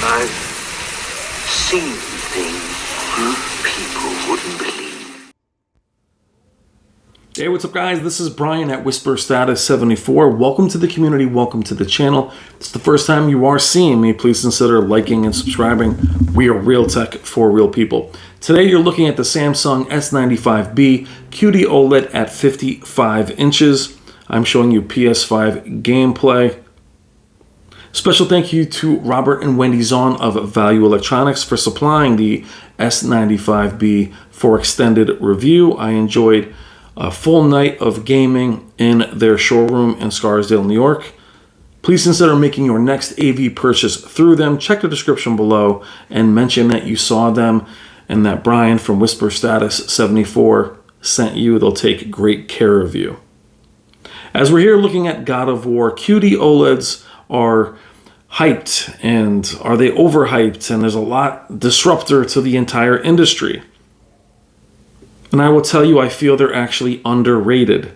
I've seen things people wouldn't believe. Hey, what's up guys? This is Brian at Whisper Status 74. Welcome to the community, welcome to the channel. If it's the first time you are seeing me, please consider liking and subscribing. We are real tech for real people. Today you're looking at the Samsung S95B QD-OLED at 55 inches. I'm showing you PS5 gameplay. Special thank you to Robert and Wendy Zahn of Value Electronics for supplying the S95B for extended review. I enjoyed a full night of gaming in their showroom in Scarsdale, New York. Please consider making your next AV purchase through them. Check the description below and mention that you saw them and that Brian from Whisper Status 74 sent you. They'll take great care of you. As we're here looking at God of War, QD OLEDs are hyped, and are they overhyped? And there's a lot disruptor to the entire industry. And I will tell you, I feel they're actually underrated.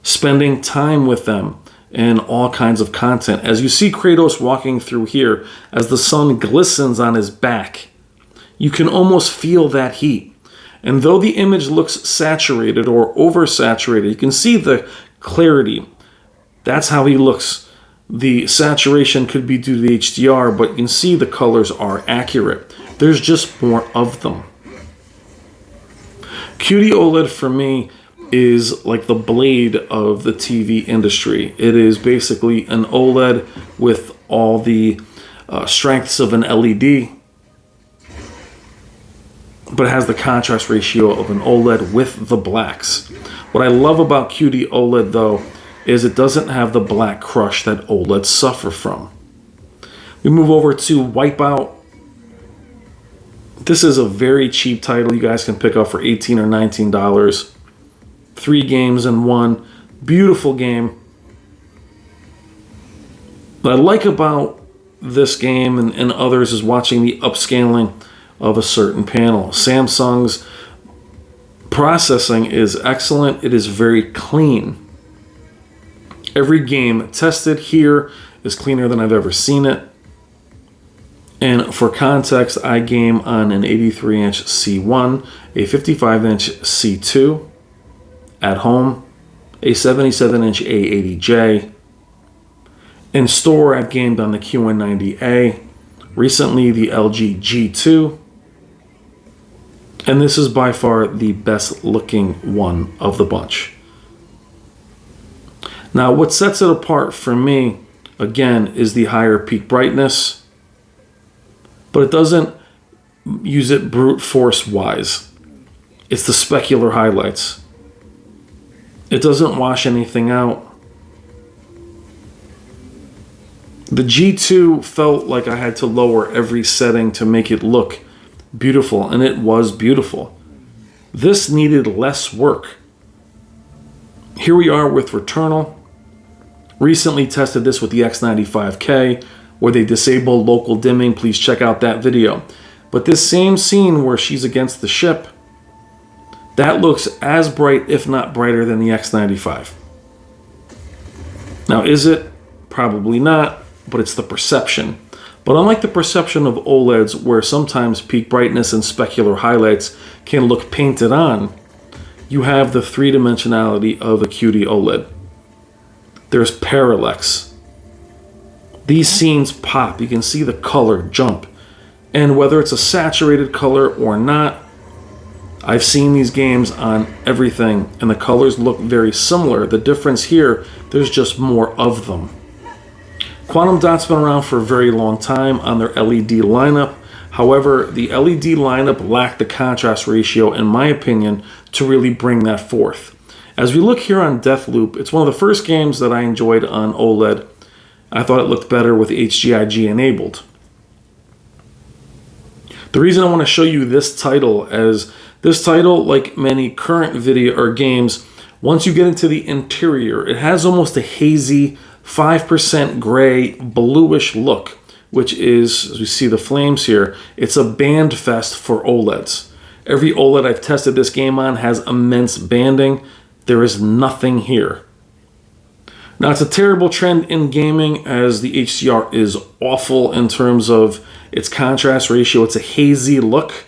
Spending time with them and all kinds of content. As you see Kratos walking through here, as the sun glistens on his back, you can almost feel that heat. And though the image looks saturated or oversaturated, you can see the clarity. That's how he looks. The saturation could be due to the HDR, but you can see the colors are accurate. There's just more of them. QD OLED for me is like the blade of the TV industry. It is basically an OLED with all the strengths of an LED, but it has the contrast ratio of an OLED with the blacks. What I love about QD OLED though is it doesn't have the black crush that OLEDs suffer from. We move over to Wipeout. This is a very cheap title you guys can pick up for $18 or $19. 3 games in one. Beautiful game. What I like about this game and others is watching the upscaling of a certain panel. Samsung's processing is excellent. It is very clean. Every game tested here is cleaner than I've ever seen it. And for context, I game on an 83-inch C1, a 55-inch C2 at home, a 77-inch A80J. In store, I've gamed on the QN90A, recently the LG G2, and this is by far the best looking one of the bunch. Now, what sets it apart for me, again, is the higher peak brightness, but it doesn't use it brute force wise. It's the specular highlights. It doesn't wash anything out. The G2 felt like I had to lower every setting to make it look beautiful, and it was beautiful. This needed less work. Here we are with Returnal. Recently tested this with the X95K, where they disable local dimming. Please check out that video. But this same scene where she's against the ship, that looks as bright, if not brighter, than the X95. Now, is it? Probably not, but it's the perception. But unlike the perception of OLEDs, where sometimes peak brightness and specular highlights can look painted on, you have the three-dimensionality of a QD OLED. There's parallax. These scenes pop. You can see the color jump. And whether it's a saturated color or not, I've seen these games on everything, and the colors look very similar. The difference here, there's just more of them. Quantum Dot's been around for a very long time on their LED lineup. However, the LED lineup lacked the contrast ratio, in my opinion, to really bring that forth. As we look here on Deathloop, it's one of the first games that I enjoyed on OLED. I thought it looked better with HGIG enabled. The reason I want to show you this title, as this title, like many current video or games, once you get into the interior, it has almost a hazy 5% gray bluish look, which is, as we see the flames here, it's a band fest for OLEDs. Every OLED I've tested this game on has immense banding. There is nothing here. Now, it's a terrible trend in gaming as the HDR is awful in terms of its contrast ratio. It's a hazy look.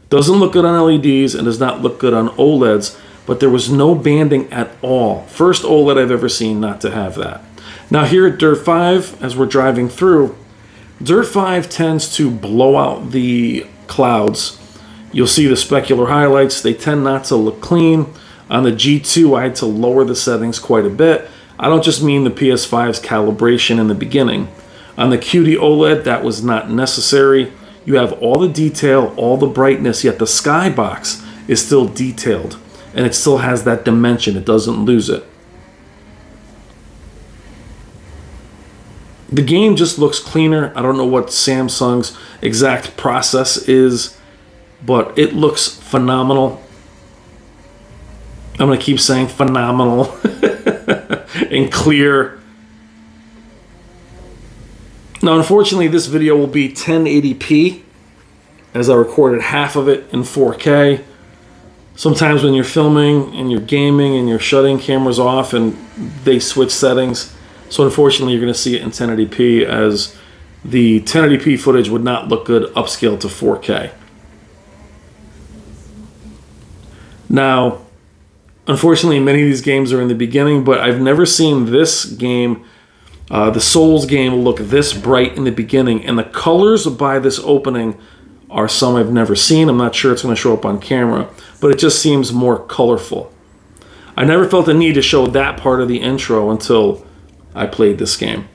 Doesn't look good on LEDs and does not look good on OLEDs, but there was no banding at all. First OLED I've ever seen not to have that. Now here at Dirt 5, as we're driving through, Dirt 5 tends to blow out the clouds. You'll see the specular highlights. They tend not to look clean. On the G2, I had to lower the settings quite a bit. I don't just mean the PS5's calibration in the beginning. On the QD-OLED, that was not necessary. You have all the detail, all the brightness, yet the skybox is still detailed. And it still has that dimension. It doesn't lose it. The game just looks cleaner. I don't know what Samsung's exact process is, but it looks phenomenal. I'm going to keep saying phenomenal and clear. Now, unfortunately, this video will be 1080p as I recorded half of it in 4K. Sometimes when you're filming and you're gaming and you're shutting cameras off and they switch settings. So unfortunately, you're going to see it in 1080p as the 1080p footage would not look good upscaled to 4K. Now, unfortunately, many of these games are in the beginning, but I've never seen this game, the Souls game, look this bright in the beginning. And the colors by this opening are some I've never seen. I'm not sure it's going to show up on camera, but it just seems more colorful. I never felt the need to show that part of the intro until I played this game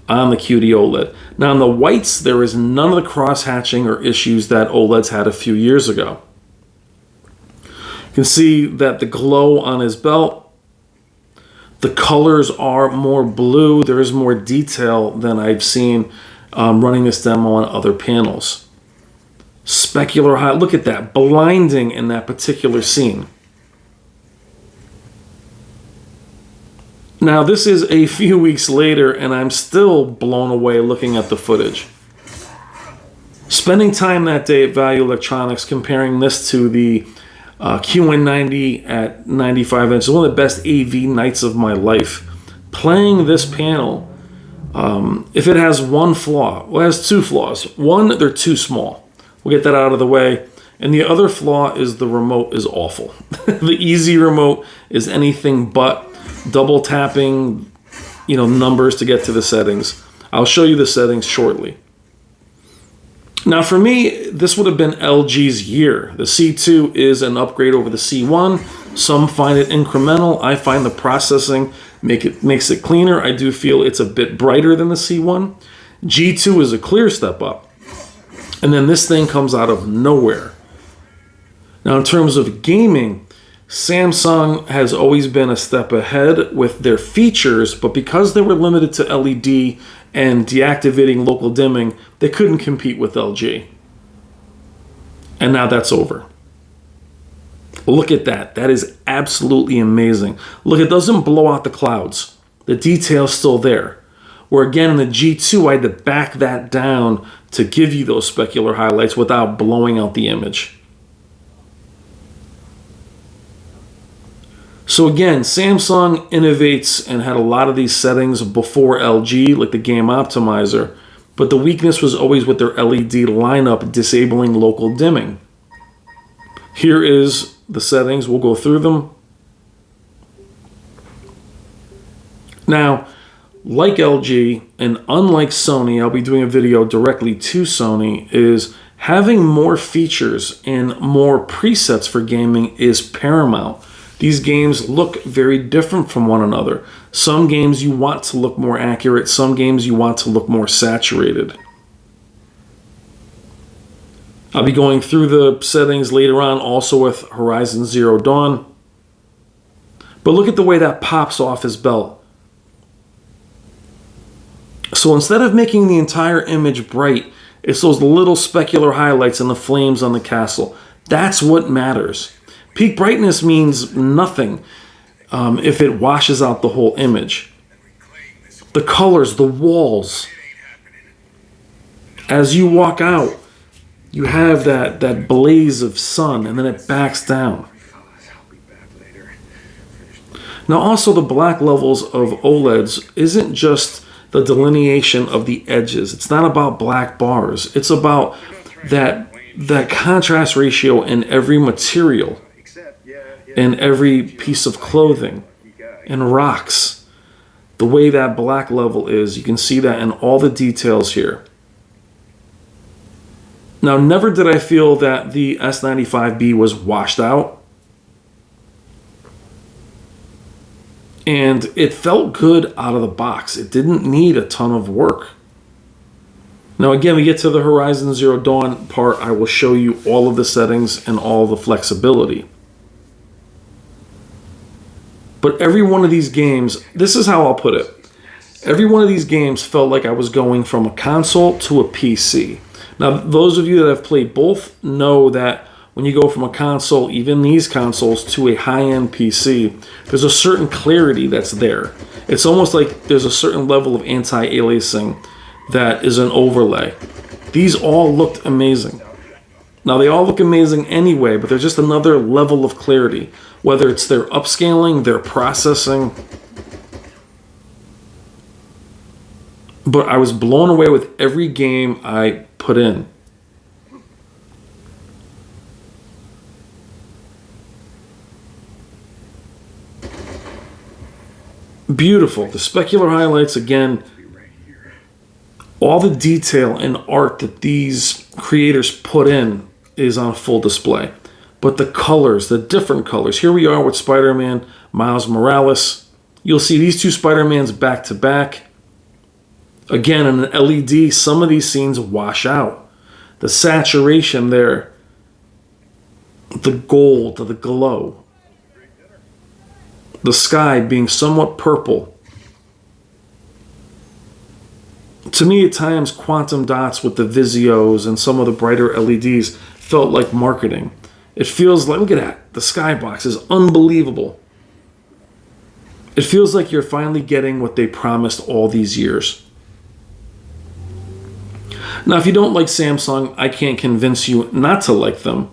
on the QD-OLED. Now, on the whites, there is none of the cross-hatching or issues that OLEDs had a few years ago. You can see that the glow on his belt, the colors are more blue. There is more detail than I've seen running this demo on other panels. Specular high, look at that, blinding in that particular scene. Now, this is a few weeks later, and I'm still blown away looking at the footage. Spending time that day at Value Electronics comparing this to the QN90 at 95 inches, one of the best AV nights of my life. Playing this panel, if it has one flaw, well, it has two flaws. One, they're too small. We'll get that out of the way. And the other flaw is the remote is awful. The easy remote is anything but double tapping, numbers to get to the settings. I'll show you the settings shortly. Now, for me, this would have been LG's year. The C2 is an upgrade over the C1. Some find it incremental. I find the processing makes it cleaner. I do feel it's a bit brighter than the C1. G2 is a clear step up. And then this thing comes out of nowhere. Now, in terms of gaming, Samsung has always been a step ahead with their features, but because they were limited to LED and deactivating local dimming, they couldn't compete with LG. And now that's over. Look at that. That is absolutely amazing. Look, it doesn't blow out the clouds. The detail's still there. Where again, in the G2, I had to back that down to give you those specular highlights without blowing out the image. So again, Samsung innovates and had a lot of these settings before LG, like the game optimizer, but the weakness was always with their LED lineup disabling local dimming. Here is the settings. We'll go through them. Now, like LG and unlike Sony, I'll be doing a video directly to Sony, is having more features and more presets for gaming is paramount. These games look very different from one another. Some games you want to look more accurate, some games you want to look more saturated. I'll be going through the settings later on, also with Horizon Zero Dawn. But look at the way that pops off his belt. So instead of making the entire image bright, it's those little specular highlights and the flames on the castle. That's what matters. Peak brightness means nothing if it washes out the whole image. The colors, the walls. As you walk out, you have that blaze of sun, and then it backs down. Now also the black levels of OLEDs isn't just the delineation of the edges. It's not about black bars. It's about that contrast ratio in every material, in every piece of clothing, in rocks. The way that black level is, you can see that in all the details here. Now, never did I feel that the S95B was washed out. And it felt good out of the box. It didn't need a ton of work. Now, again, we get to the Horizon Zero Dawn part. I will show you all of the settings and all the flexibility. But every one of these games, this is how I'll put it. Every one of these games felt like I was going from a console to a PC. Now, those of you that have played both know that when you go from a console, even these consoles, to a high-end PC, there's a certain clarity that's there. It's almost like there's a certain level of anti-aliasing that is an overlay. These all looked amazing. Now, they all look amazing anyway, but they're just another level of clarity, whether it's their upscaling, their processing. But I was blown away with every game I put in. Beautiful. The specular highlights, again, all the detail and art that these creators put in is on full display. But the colors, the different colors. Here we are with Spider-Man, Miles Morales. You'll see these two Spider-Mans back to back. Again, in an LED, some of these scenes wash out. The saturation there, the gold, the glow. The sky being somewhat purple. To me, at times, quantum dots with the Vizios and some of the brighter LEDs felt like marketing. It feels like, look at that, the skybox is unbelievable. It feels like you're finally getting what they promised all these years. Now, if you don't like Samsung, I can't convince you not to like them.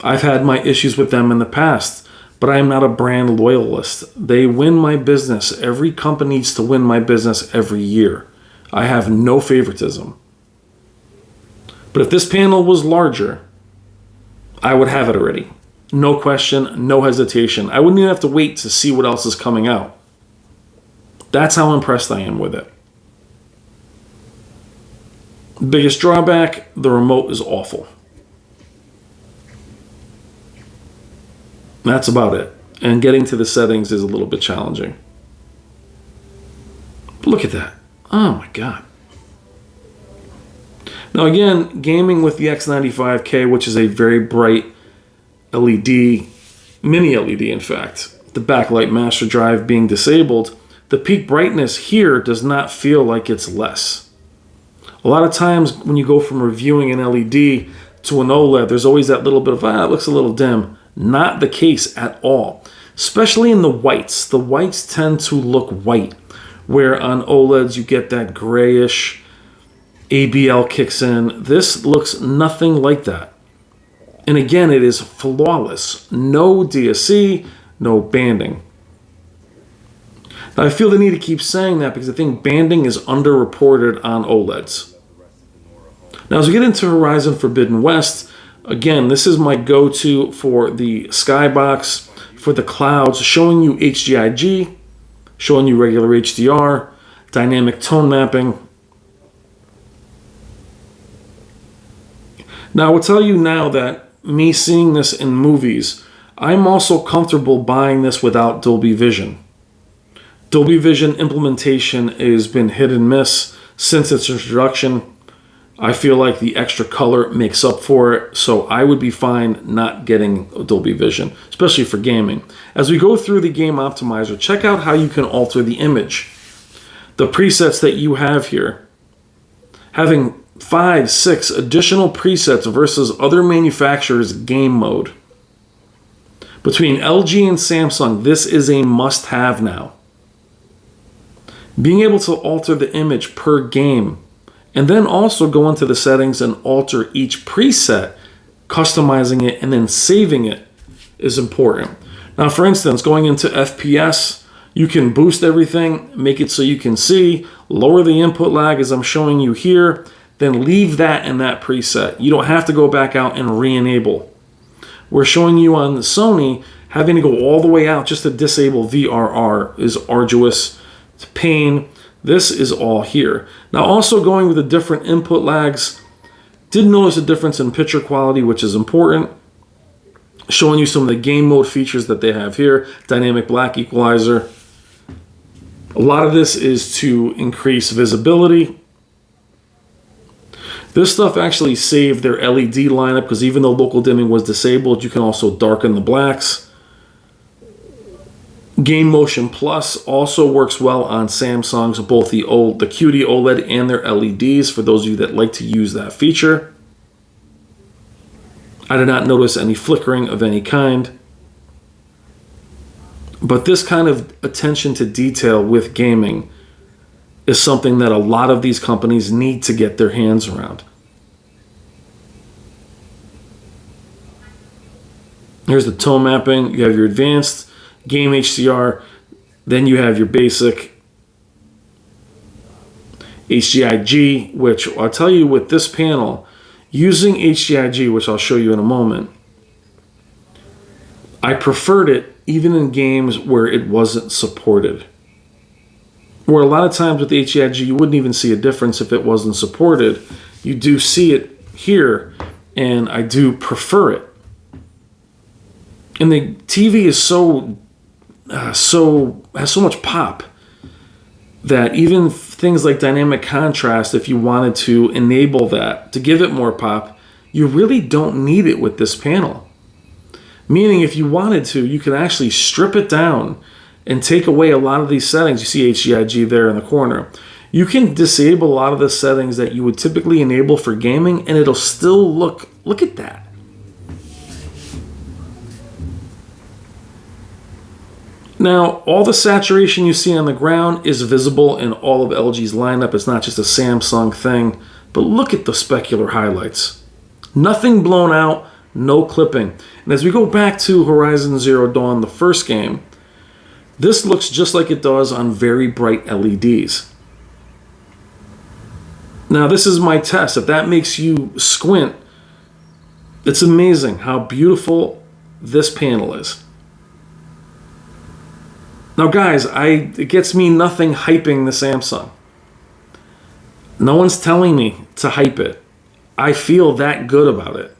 I've had my issues with them in the past, but I am not a brand loyalist. They win my business. Every company needs to win my business every year. I have no favoritism. But if this panel was larger, I would have it already. No question, no hesitation. I wouldn't even have to wait to see what else is coming out. That's how impressed I am with it. Biggest drawback, the remote is awful. That's about it. And getting to the settings is a little bit challenging. But look at that. Oh my God. Now again, gaming with the X95K, which is a very bright LED, mini LED in fact, the backlight master drive being disabled, the peak brightness here does not feel like it's less. A lot of times when you go from reviewing an LED to an OLED, there's always that little bit of, it looks a little dim. Not the case at all, especially in the whites. The whites tend to look white, where on OLEDs you get that grayish, ABL kicks in. This looks nothing like that. And again, it is flawless. No DSC, no banding. Now, I feel the need to keep saying that because I think banding is underreported on OLEDs. Now, as we get into Horizon Forbidden West, again, this is my go-to for the skybox, for the clouds, showing you HDIG, showing you regular HDR, dynamic tone mapping. Now, I will tell you now that me seeing this in movies, I'm also comfortable buying this without Dolby Vision. Dolby Vision implementation has been hit and miss since its introduction. I feel like the extra color makes up for it, so I would be fine not getting Dolby Vision, especially for gaming. As we go through the game optimizer, check out how you can alter the image. The presets that you have here, having 5, 6 additional presets versus other manufacturers' game mode. Between LG and Samsung, this is a must-have now. Being able to alter the image per game, and then also go into the settings and alter each preset, customizing it and then saving it is important. Now, for instance, going into FPS, you can boost everything, make it so you can see, lower the input lag as I'm showing you here, then leave that in that preset. You don't have to go back out and re-enable. We're showing you on the Sony, having to go all the way out just to disable VRR is arduous, it's pain. This is all here. Now, also going with the different input lags, did notice a difference in picture quality, which is important. Showing you some of the game mode features that they have here. Dynamic black equalizer. A lot of this is to increase visibility. This stuff actually saved their LED lineup because even though local dimming was disabled, you can also darken the blacks. Game Motion Plus also works well on Samsung's, both the QD-OLED and their LEDs, for those of you that like to use that feature. I did not notice any flickering of any kind. But this kind of attention to detail with gaming is something that a lot of these companies need to get their hands around. Here's the tone mapping. You have your advanced game HDR, then you have your basic HDIG, which I'll tell you with this panel, using HDIG, which I'll show you in a moment, I preferred it even in games where it wasn't supported. Where a lot of times with HDIG, you wouldn't even see a difference if it wasn't supported. You do see it here, and I do prefer it. And the TV is has so much pop that even things like dynamic contrast, if you wanted to enable that to give it more pop, you really don't need it with this panel. Meaning if you wanted to, you can actually strip it down and take away a lot of these settings. You see HDIG there in the corner. You can disable a lot of the settings that you would typically enable for gaming, and it'll still look at that. Now, all the saturation you see on the ground is visible in all of LG's lineup. It's not just a Samsung thing, but look at the specular highlights. Nothing blown out, no clipping. And as we go back to Horizon Zero Dawn, the first game, this looks just like it does on very bright LEDs. Now, this is my test. If that makes you squint, it's amazing how beautiful this panel is. Now, guys, it gets me nothing hyping the Samsung. No one's telling me to hype it. I feel that good about it.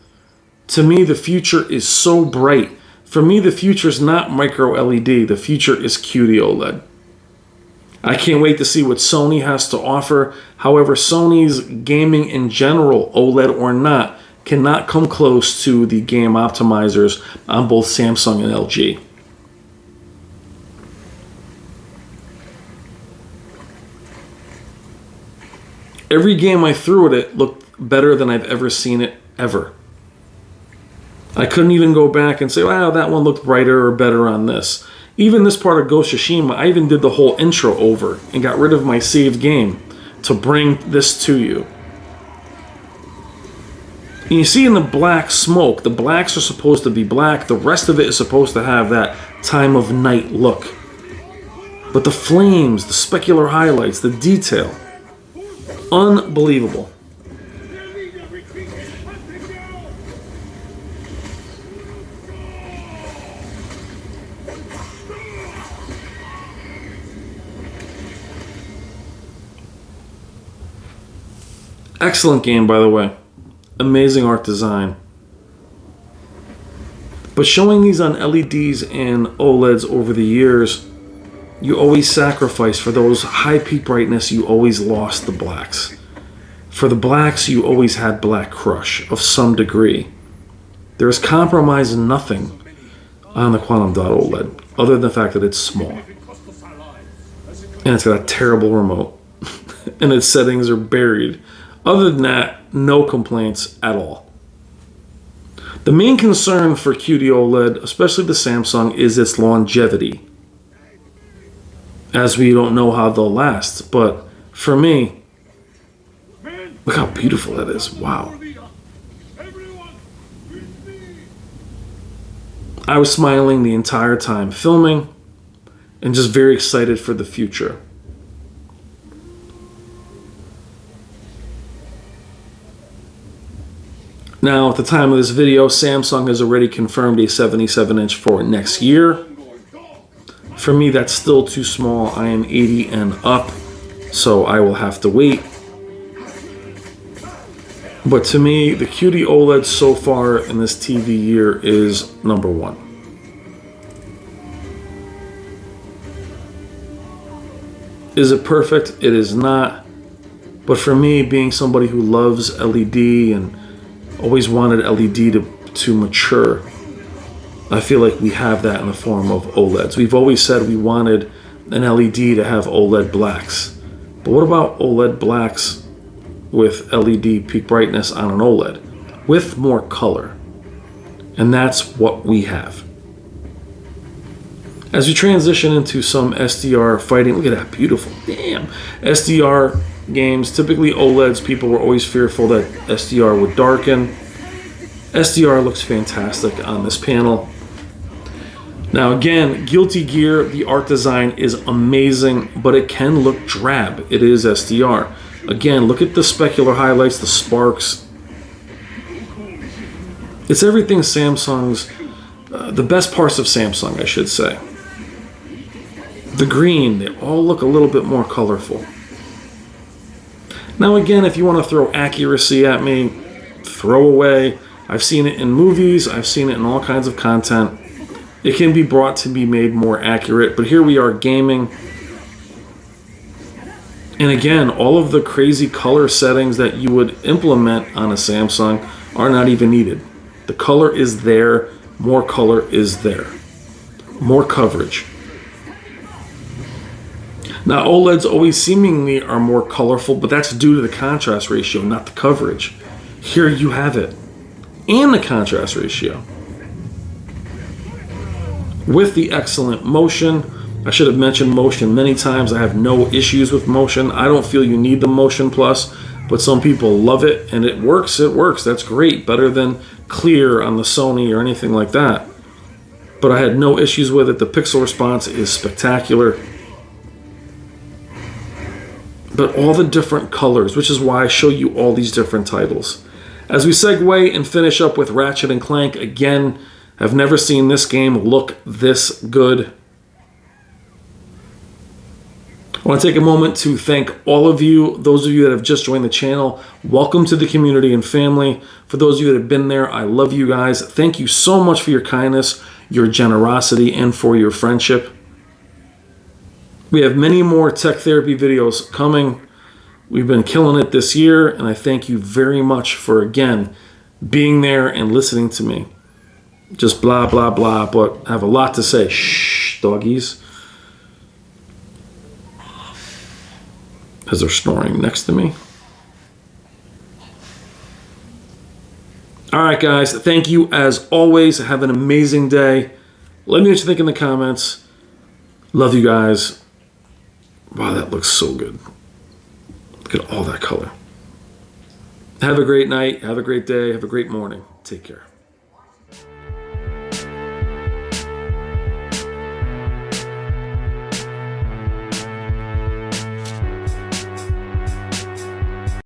To me, the future is so bright. For me, the future is not micro LED. The future is QD-OLED. I can't wait to see what Sony has to offer. However, Sony's gaming in general, OLED or not, cannot come close to the game optimizers on both Samsung and LG. Every game I threw at it looked better than I've ever seen it, ever. I couldn't even go back and say, wow, that one looked brighter or better on this. Even this part of Ghost of Tsushima, I even did the whole intro over and got rid of my saved game to bring this to you. And you see in the black smoke, the blacks are supposed to be black. The rest of it is supposed to have that time of night look. But the flames, the specular highlights, the detail, unbelievable. Excellent game, by the way. Amazing art design. But showing these on LEDs and OLEDs over the years, you always sacrifice for those high peak brightness, you always lost the blacks. For the blacks, you always had black crush of some degree. There is compromise in nothing on the Quantum Dot OLED, other than the fact that it's small. And it's got a terrible remote. And its settings are buried. Other than that, no complaints at all. The main concern for QD-OLED, especially the Samsung, is its longevity, as we don't know how they'll last. But for me, look how beautiful that is. Wow. I was smiling the entire time filming and just very excited for the future. Now, at the time of this video, Samsung has already confirmed a 77-inch for next year. For me, that's still too small. I am 80 and up, so I will have to wait. But to me, the QD-OLED so far in this TV year is number one. Is it perfect? It is not. But for me, being somebody who loves LED and always wanted LED to mature, I feel like we have that in the form of OLEDs. We've always said we wanted an LED to have OLED blacks. But what about OLED blacks with LED peak brightness on an OLED with more color? And that's what we have. As we transition into some SDR fighting, look at that, beautiful, damn. SDR games, typically OLEDs, people were always fearful that SDR would darken. SDR looks fantastic on this panel. Now again, Guilty Gear, the art design is amazing, but it can look drab. It is SDR. Again, look at the specular highlights, the sparks. It's everything Samsung's, the best parts of Samsung, I should say. The green, they all look a little bit more colorful. Now again, if you want to throw accuracy at me, throw away. I've seen it in movies, I've seen it in all kinds of content. It can be brought to be made more accurate, but here we are gaming. And again, all of the crazy color settings that you would implement on a Samsung are not even needed. The color is there, more color is there. More coverage. Now, OLEDs always seemingly are more colorful, but that's due to the contrast ratio, not the coverage. Here you have it, and the contrast ratio. With the excellent motion, I should have mentioned motion many times. I have no issues with motion. I don't feel you need the Motion Plus, but some people love it, and it works. It works. That's great. Better than clear on the Sony or anything like that. But I had no issues with it. The pixel response is spectacular. But all the different colors, which is why I show you all these different titles. As we segue and finish up with Ratchet & Clank, again, I've never seen this game look this good. I want to take a moment to thank all of you, those of you that have just joined the channel. Welcome to the community and family. For those of you that have been there, I love you guys. Thank you so much for your kindness, your generosity, and for your friendship. We have many more tech therapy videos coming. We've been killing it this year, and I thank you very much for, again, being there and listening to me. Just blah, blah, blah, but I have a lot to say. Shh, doggies. As they're snoring next to me. All right, guys. Thank you as always. Have an amazing day. Let me know what you think in the comments. Love you guys. Wow, that looks so good. Look at all that color. Have a great night. Have a great day. Have a great morning. Take care.